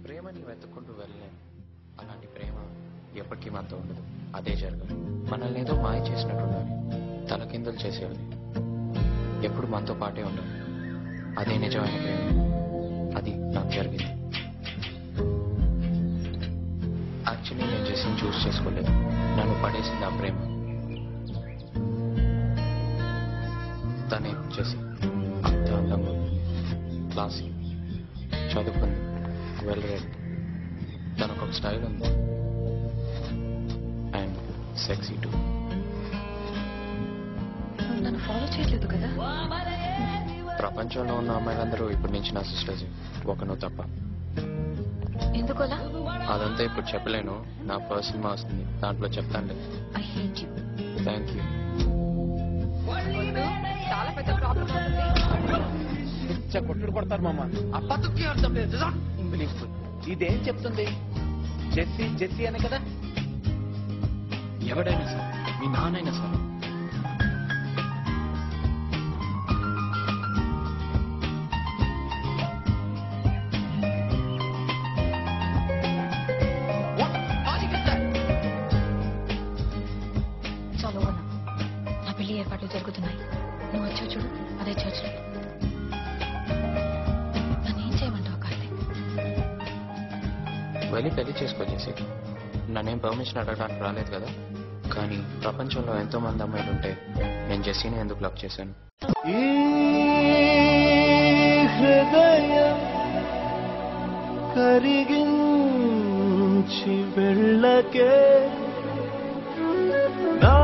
ప్రేమని వెతుక్కుంటూ వెళ్ళలేం. అలాంటి ప్రేమ ఎప్పటికీ మనతో ఉండదు. అదే జరగాలి. మనల్ని ఏదో మాయ చేసినట్టు ఉండాలి, తలకిందులు చేసేయాలి, ఎప్పుడు మనతో పాటే ఉండాలి. అదే నిజమైన ప్రేమ. అది నాకు జరిగింది. యాక్చువల్లీ నేను జెస్సీని చూస్ చేసుకోలేదు, నన్ను పడేసింది ఆ ప్రేమ. తనే జెస్సీ. అంత అందంగా, క్లాసీ, చదువుకుంది, వెల్ రెడ్. తనకు ఒక స్టైల్ ఉంది అండ్ సెక్సీ టూ. నన్ను ఫాలో చేయట్లేదు కదా? ప్రపంచంలో ఉన్న అమ్మాయిలందరూ ఇప్పుడు నుంచి నా సిస్టర్స్, ఒక నువ్వు తప్ప. ఎందుకోలా? అదంతా ఇప్పుడు చెప్పలేను. నా ఫస్ట్ సినిమా వస్తుంది, దాంట్లో చెప్తాను. I hate you. Thank you. చాలా పెద్ద ప్రాబ్లం కొట్టుడు కొడతారు మామ. ఆ బతుకే అర్థం లేదు. ఇంగ్లీష్ ఇదేం చెప్తుంది? జెస్సీ జెస్సీ అనే కదా. ఎవడైనా సరే, మీ నాన్నైనా సరే, నా పెళ్లి ఏర్పాట్లు జరుగుతున్నాయి. నువ్వు వచ్చావు చూడు, అదే చర్చ్. నన్నేం చేయమంటావు కార్తీక్? వెళ్ళి పెళ్లి చేసుకోచేసి. నన్నేం పర్మిషన్ అడగడానికి రాలేదు కదా. కానీ ప్రపంచంలో ఎంతో మంది అమ్మాయిలు ఉంటే నేను జెస్సీని ఎందుకు లవ్ చేశాను? ఈ హృదయం కరిగించి వెళ్ళకే నా